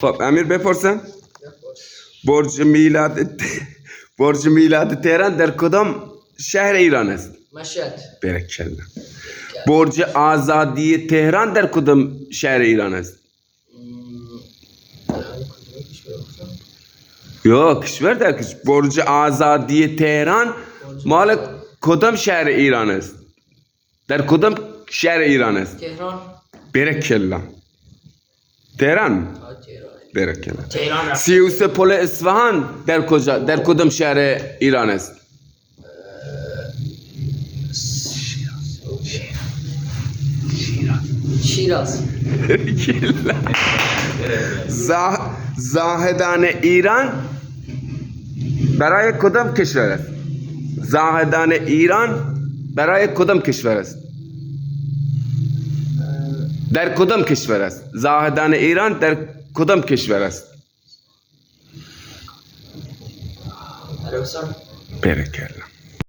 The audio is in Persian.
خب امیر بپرسم برج میلاد تهران در کدام شهر ایران است؟ مشهد. برکلا. برج آزادی تهران در کدام شهر ایران است؟ یا کشور در کشور. برج آزادی تهران مال کدام شهر ایران است؟ در کدام شهر ایران است؟ تهران. برکلا. تهران. برکلا. تهران. 33 پل اصفهان در کجا؟ در کدام شهر ایران است؟ شیراز. زاهدان ایران برای کدام کشور است؟ زاهدان ایران برای کدام کشور است؟ در کدام کشور است؟ زاهدان ایران در کدام کشور است؟ عربستان. برکلا.